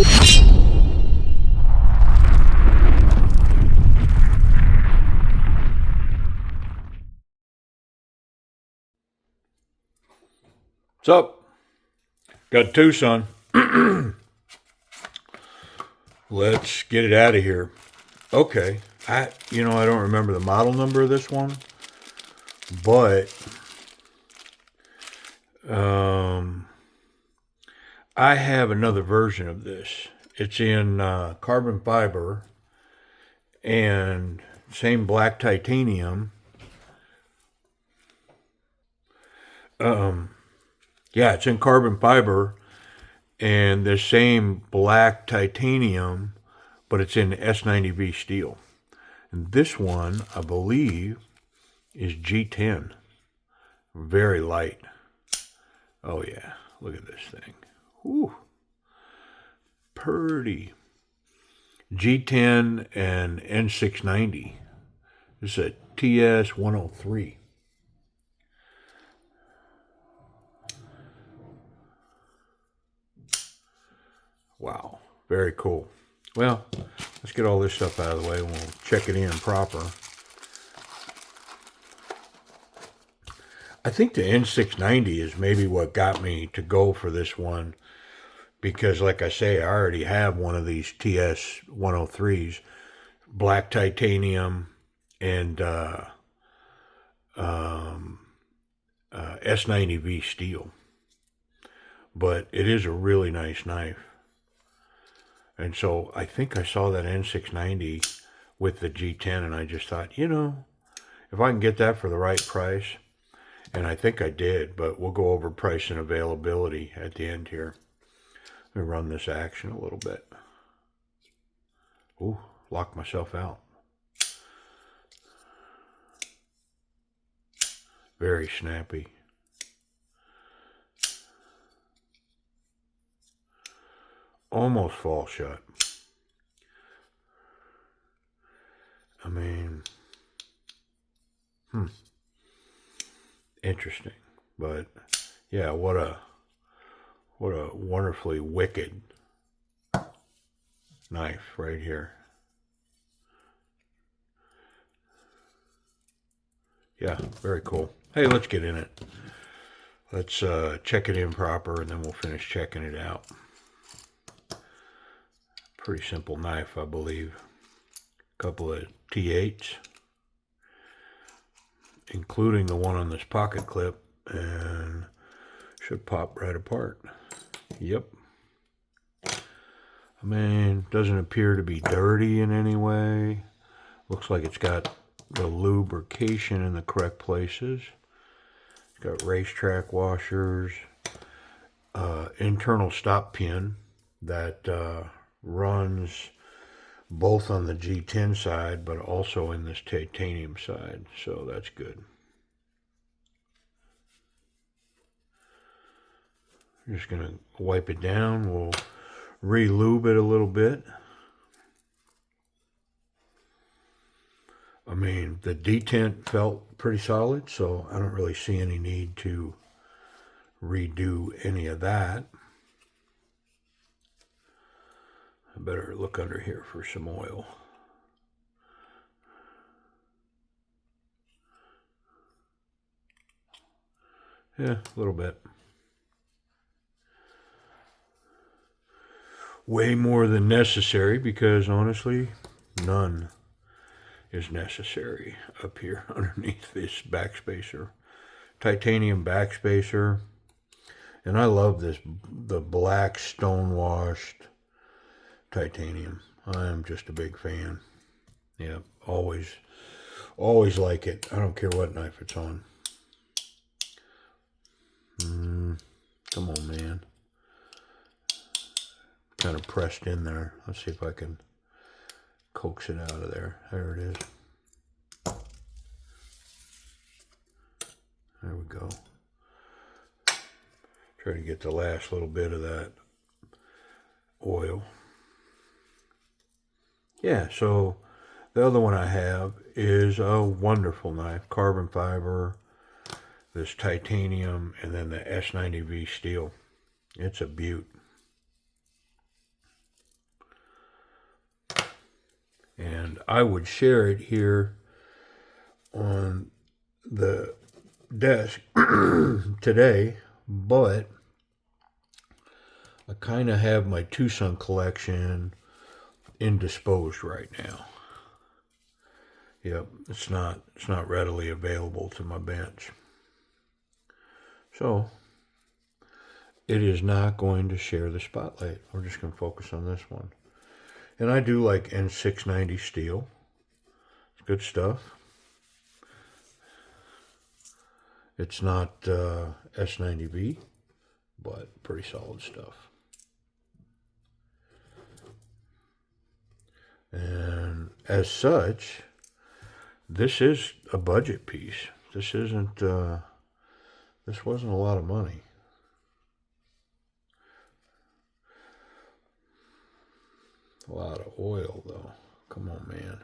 What's up? Got Twosun. Let's get it out of here. Okay. I don't remember the model number of this one, but I have another version of this. It's in carbon fiber and same black titanium. Yeah, it's in carbon fiber and the same black titanium, but it's in S90V steel. And this one, I believe, is G10. Very light. Oh yeah, look at this thing. Whew. Pretty. G10 and N690. This is a Ts103. Wow, very cool. Well, let's get all this stuff out of the way and we'll check it in proper. I think the N690 is maybe what got me to go for this one because, like I say, I already have one of these Ts103s, black titanium and S90V steel. But it is a really nice knife. And so I think I saw that N690 with the G10 and I just thought, if I can get that for the right price, and I think I did, but we'll go over price and availability at the end here. Let me run this action a little bit. Ooh, locked myself out. Very snappy. Almost fall shut. I mean, interesting. But yeah, what a wonderfully wicked knife right here. Yeah, very cool. Hey, let's get in it. Let's check it in proper and then we'll finish checking it out. Pretty simple knife, I believe. A couple of T8s, including the one on this pocket clip, and should pop right apart. Yep. I mean, doesn't appear to be dirty in any way. Looks like it's got the lubrication in the correct places. It's got racetrack washers, internal stop pin that runs both on the G10 side but also in this titanium side, so that's good. I'm just going to wipe it down. We'll re-lube it a little bit. I mean, the detent felt pretty solid, so I don't really see any need to redo any of that. I better look under here for some oil. Yeah, a little bit. Way more than necessary because honestly, none is necessary up here underneath this backspacer. Titanium backspacer. And I love this, the black stone-washed titanium. I am just a big fan. Yeah, always like it. I don't care what knife it's on. Come on, man. Kind of pressed in there. Let's see if I can coax it out of there. There it is. There we go. Try to get the last little bit of that oil. Yeah, so the other one I have is a wonderful knife, carbon fiber, this titanium, and then the S90V steel. It's a beaut. And I would share it here on the desk today, but I kind of have my Twosun collection indisposed right now. Yep, it's not readily available to my bench. So it is not going to share the spotlight. We're just going to focus on this one. And I do like N690 steel. It's good stuff. It's not S90V, but pretty solid stuff. And as such, this is a budget piece. This isn't, this wasn't a lot of money. A lot of oil, though. Come on, man.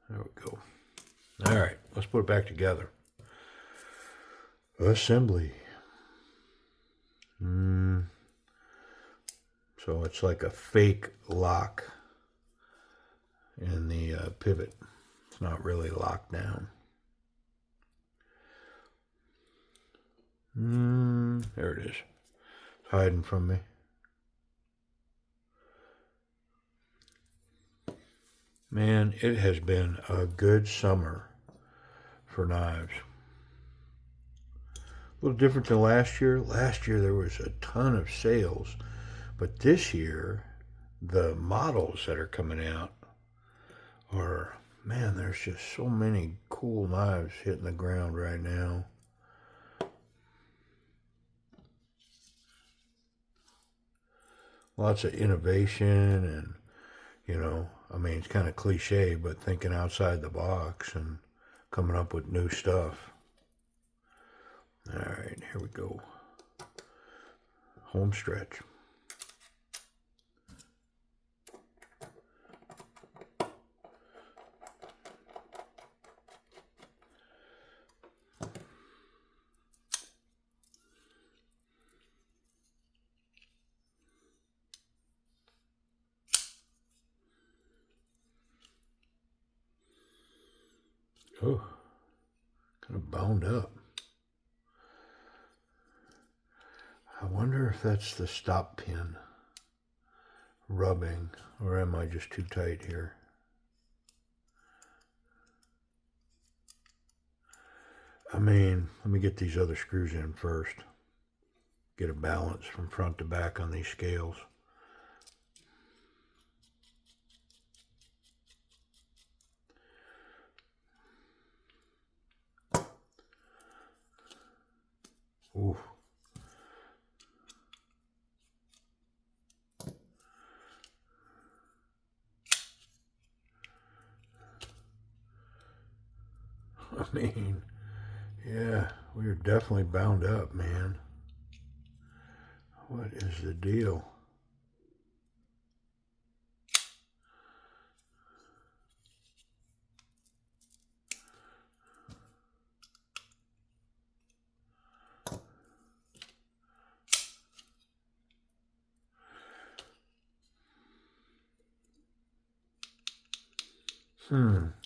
There we go. All right, let's put it back together. Assembly. So it's like a fake lock in the pivot. It's not really locked down. There it is. It's hiding from me. Man, it has been a good summer for knives. A little different than last year. Last year there was a ton of sales, but this year the models that are coming out are, man, there's just so many cool knives hitting the ground right now. Lots of innovation and, you know, I mean, it's kind of cliche, but thinking outside the box and coming up with new stuff. All right, here we go. Home stretch. Oh, kind of bound up. I wonder if that's the stop pin rubbing, or am I just too tight here? I mean, let me get these other screws in first. Get a balance from front to back on these scales. Ooh. I mean, yeah, we are definitely bound up, man. What is the deal?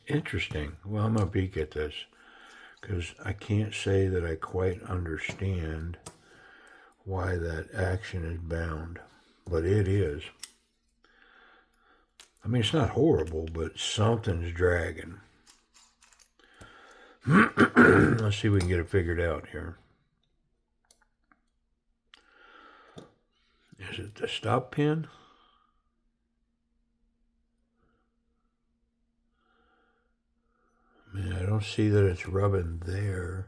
Interesting. Well, I'm going to peek at this because I can't say that I quite understand why that action is bound, but it is. I mean, it's not horrible, but something's dragging. Let's see if we can get it figured out here. Is it the stop pin? Man, I don't see that it's rubbing there.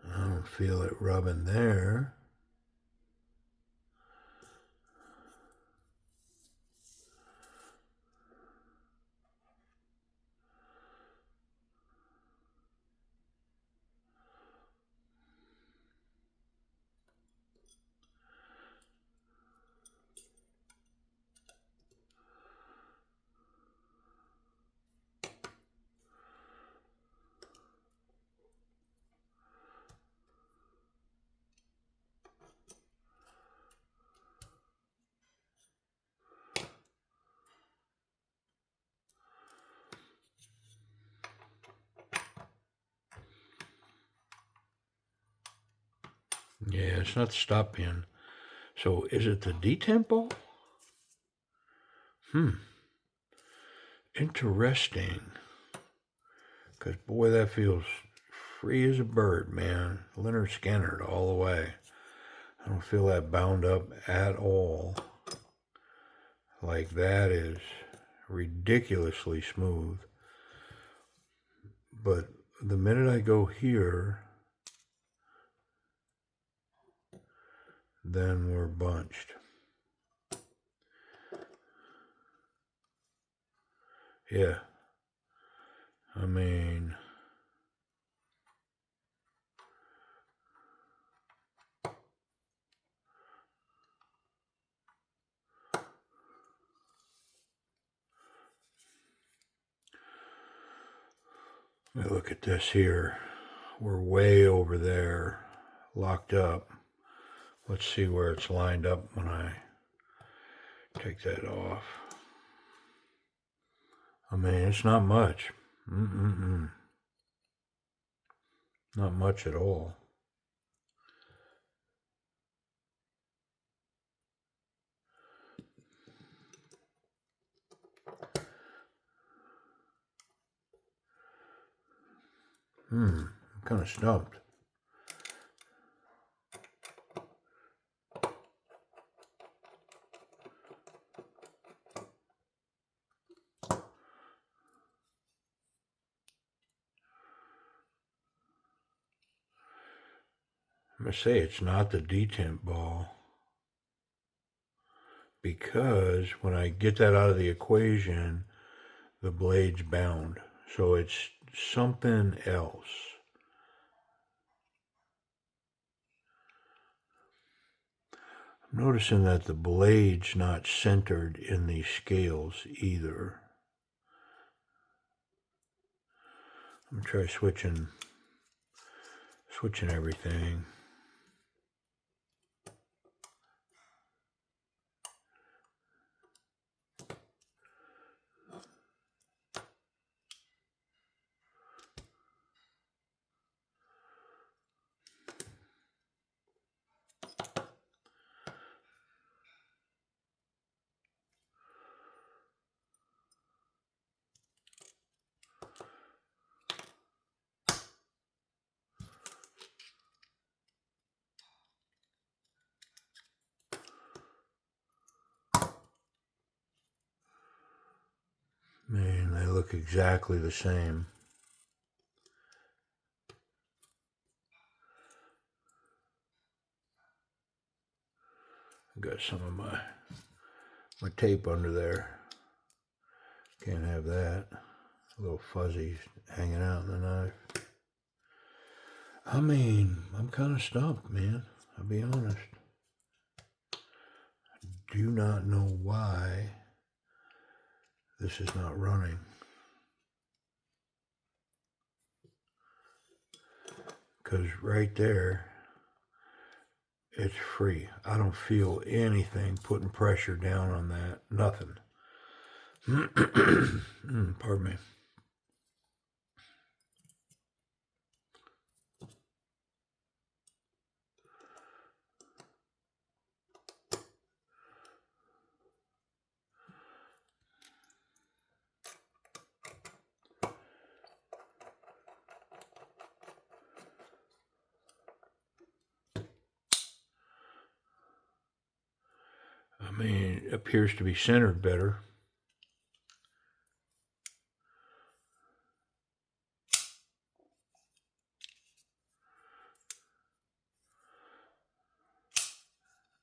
I don't feel it rubbing there. Yeah, it's not the stop pin. So is it the detent ball? Interesting. Because boy, that feels free as a bird, man. Leonard Skinner all the way. I don't feel that bound up at all. Like that is ridiculously smooth. But the minute I go here, then we're bunched. Yeah. I mean, let me look at this here. We're way over there, locked up. Let's see where it's lined up when I take that off. I mean, it's not much. Not much at all. I'm kind of stumped. I'm going to say it's not the detent ball, because when I get that out of the equation, the blade's bound. So it's something else. I'm noticing that the blade's not centered in these scales either. I'm going to try switching everything. Man, they look exactly the same. I've got some of my tape under there. Can't have that. A little fuzzy hanging out in the knife. I mean, I'm kind of stumped, man. I'll be honest. I do not know why this is not running. Because right there, it's free. I don't feel anything putting pressure down on that. Nothing. Pardon me. I mean, it appears to be centered better.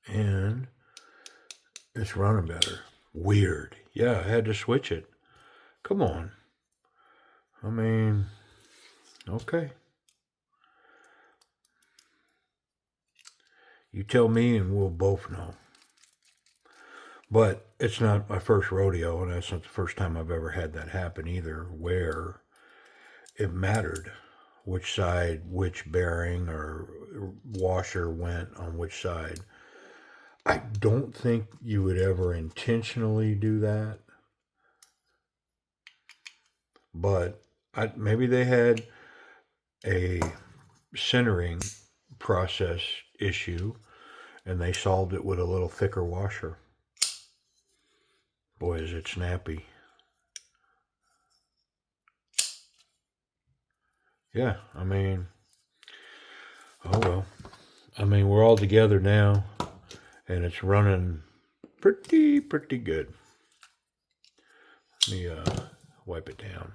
And it's running better. Weird. Yeah, I had to switch it. Come on. I mean, okay. You tell me and we'll both know. But it's not my first rodeo, and that's not the first time I've ever had that happen either, where it mattered which side, which bearing or washer went on which side. I don't think you would ever intentionally do that, but maybe they had a centering process issue, and they solved it with a little thicker washer. Boy, is it snappy. Yeah, I mean, oh well. I mean, we're all together now, and it's running pretty good. Let me wipe it down.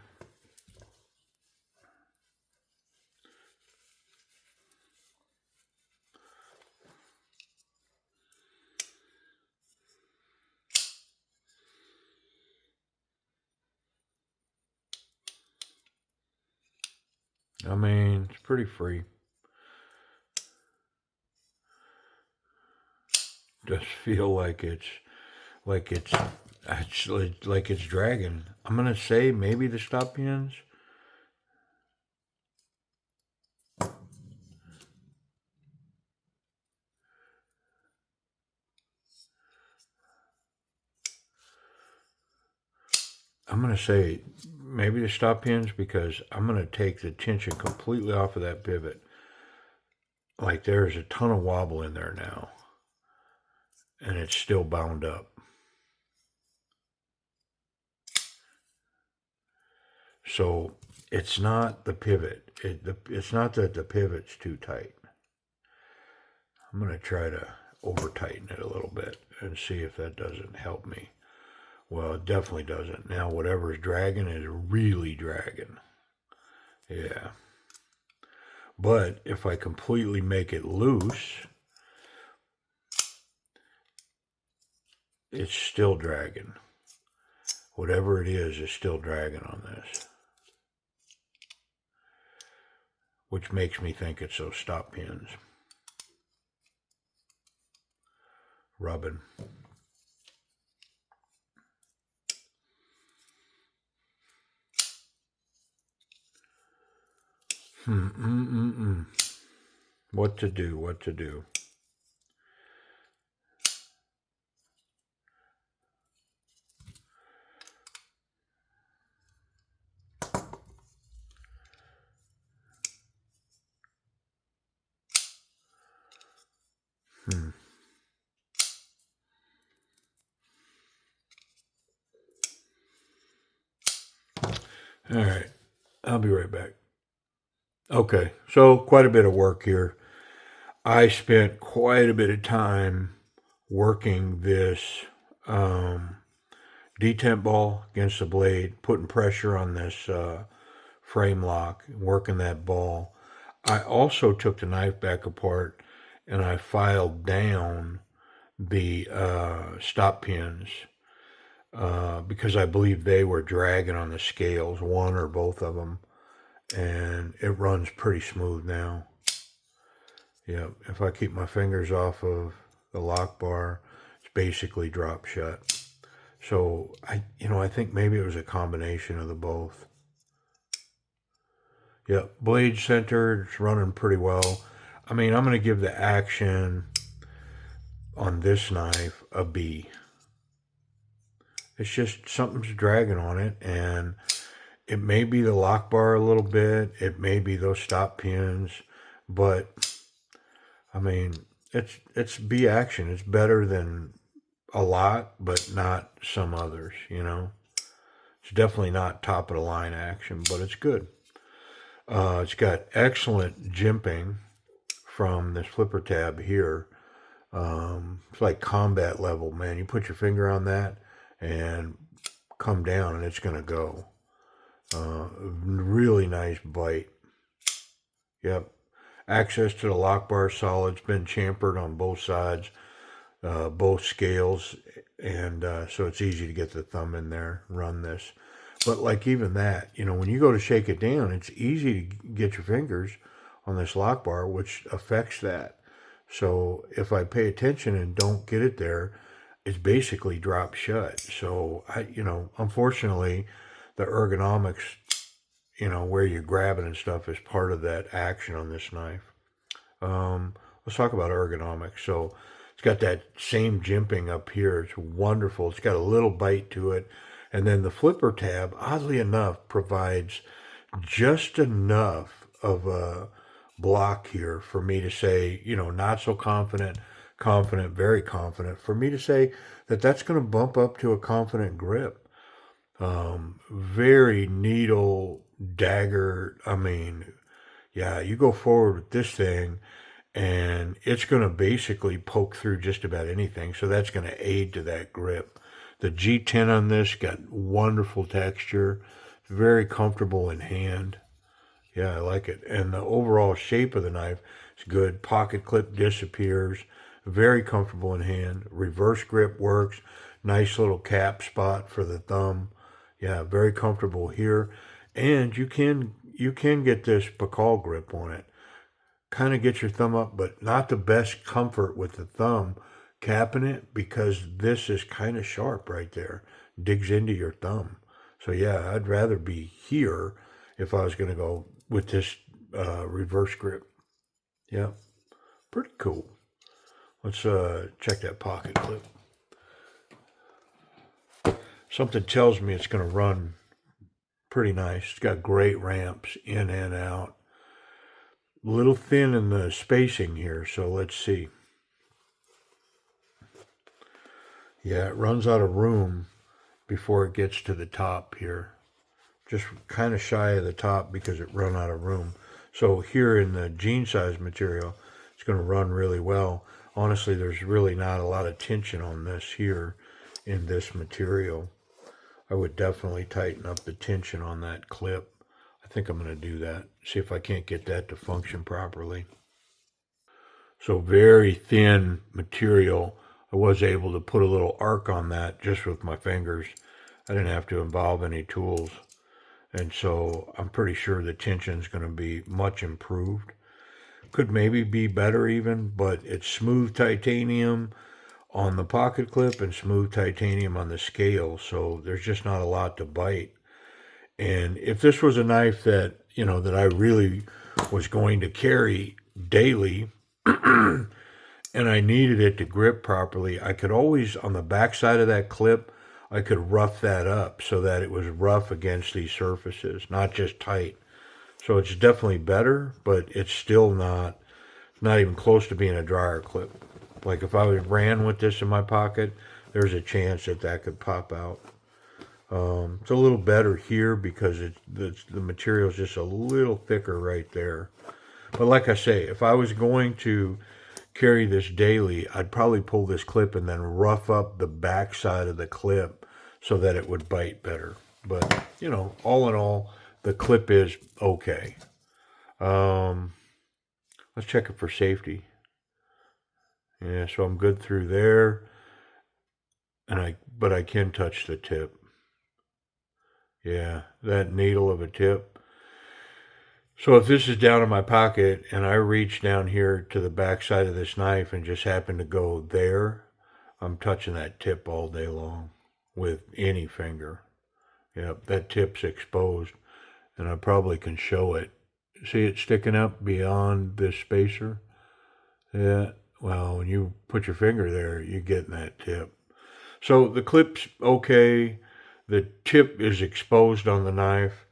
I mean, it's pretty free. Just feel like it's actually like it's dragging. I'm gonna say maybe the stop pins. I'm gonna say maybe the stop pins, because I'm gonna take the tension completely off of that pivot. Like there's a ton of wobble in there now, and it's still bound up. So it's not the pivot. It's not that the pivot's too tight. I'm going to try to over tighten it a little bit and see if that doesn't help me. Well, it definitely doesn't. Now whatever's dragging is really dragging. Yeah. But if I completely make it loose, it's still dragging. Whatever it is still dragging on this. Which makes me think it's those stop pins rubbing. What to do. All right, I'll be right back. Okay, so quite a bit of work here. I spent quite a bit of time working this detent ball against the blade, putting pressure on this frame lock, working that ball. I also took the knife back apart and I filed down the stop pins because I believe they were dragging on the scales, one or both of them, and it runs pretty smooth now. Yeah, if I keep my fingers off of the lock bar, it's basically drop shut. So I think maybe it was a combination of the both. Yeah, blade centered, it's running pretty well. I mean, I'm going to give the action on this knife a B. It's just something's dragging on it, and it may be the lock bar a little bit. It may be those stop pins, but I mean, it's B action. It's better than a lot, but not some others, It's definitely not top of the line action, but it's good. It's got excellent jimping from this flipper tab here. It's like combat level, man. You put your finger on that and come down and it's going to go. Really nice bite. Yep. Access to the lock bar solid. It's been chamfered on both sides, both scales, and so it's easy to get the thumb in there, run this. But like even that, when you go to shake it down, it's easy to get your fingers on this lock bar, which affects that. So if I pay attention and don't get it there, it's basically drop shut. So unfortunately, the ergonomics, where you're grabbing and stuff is part of that action on this knife. Let's talk about ergonomics. So it's got that same jimping up here. It's wonderful. It's got a little bite to it. And then the flipper tab, oddly enough, provides just enough of a block here for me to say, you know, not so confident, confident, very confident, for me to say that that's going to bump up to a confident grip. Very needle dagger. I mean, yeah, you go forward with this thing and it's going to basically poke through just about anything. So that's going to aid to that grip. The G10 on this got wonderful texture. It's very comfortable in hand. Yeah, I like it. And the overall shape of the knife is good. Pocket clip disappears. Very comfortable in hand. Reverse grip works. Nice little cap spot for the thumb. Yeah, very comfortable here. And you can get this Pakal grip on it. Kind of get your thumb up, but not the best comfort with the thumb capping it because this is kind of sharp right there. Digs into your thumb. So yeah, I'd rather be here if I was going to go with this reverse grip. Yeah, pretty cool. Let's check that pocket clip. Something tells me it's going to run pretty nice. It's got great ramps in and out. A little thin in the spacing here, so let's see. Yeah, it runs out of room before it gets to the top here. Just kind of shy of the top because it run out of room. So here in the jean size material, it's going to run really well. Honestly, there's really not a lot of tension on this here in this material. I would definitely tighten up the tension on that clip. I think I'm going to do that. See if I can't get that to function properly. So very thin material. I was able to put a little arc on that just with my fingers. I didn't have to involve any tools. And so I'm pretty sure the tension is going to be much improved. Could maybe be better even, but it's smooth titanium on the pocket clip and smooth titanium on the scale. So there's just not a lot to bite. And if this was a knife that, you know, that I really was going to carry daily and I needed it to grip properly, I could always, on the back side of that clip, I could rough that up so that it was rough against these surfaces, not just tight. So it's definitely better, but it's still not even close to being a dryer clip. Like if I ran with this in my pocket, there's a chance that that could pop out. It's a little better here because the material is just a little thicker right there. But like I say, if I was going to carry this daily, I'd probably pull this clip and then rough up the back side of the clip so that it would bite better. But, you know, all in all, the clip is okay. Let's check it for safety. Yeah, so I'm good through there. But I can touch the tip. Yeah, that needle of a tip. So if this is down in my pocket and I reach down here to the back side of this knife and just happen to go there, I'm touching that tip all day long with any finger. Yep, that tip's exposed and I probably can show it. See it sticking up beyond this spacer? Yeah, well, when you put your finger there, you're getting that tip. So the clip's okay. The tip is exposed on the knife.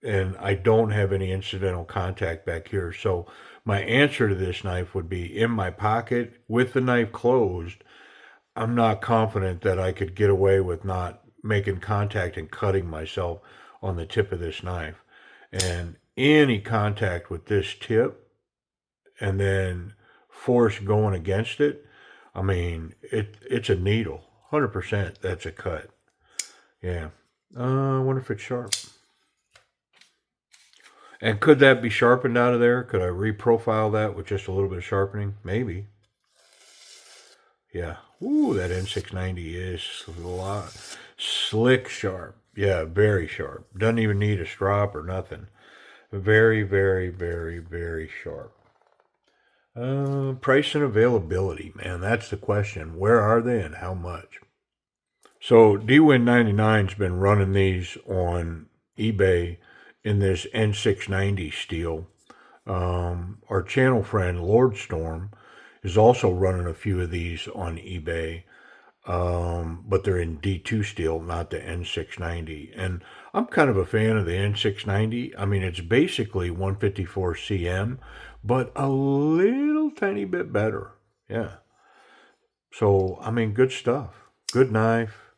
And I don't have any incidental contact back here. So my answer to this knife would be in my pocket with the knife closed. I'm not confident that I could get away with not making contact and cutting myself on the tip of this knife. And any contact with this tip and then force going against it, I mean, it's a needle. 100% that's a cut. Yeah. I wonder if it's sharp. And could that be sharpened out of there? Could I reprofile that with just a little bit of sharpening? Maybe. Yeah. Ooh, that N690 is a lot. Slick sharp. Yeah, very sharp. Doesn't even need a strop or nothing. Very, very, very, very sharp. Price and availability, man. That's the question. Where are they and how much? So DWin99's been running these on eBay in this N690 steel. Our channel friend Lord Storm is also running a few of these on eBay. but they're in D2 steel, not the N690. And I'm kind of a fan of the N690. I mean, it's basically 154 cm, but a little tiny bit better. Yeah. So, I mean, good stuff. Good knife.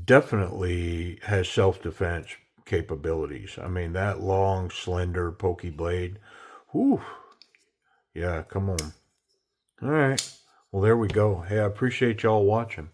Definitely has self-defense capabilities. I mean, that long, slender, pokey blade. Whew. Yeah, come on. All right. Well, there we go. Hey, I appreciate y'all watching.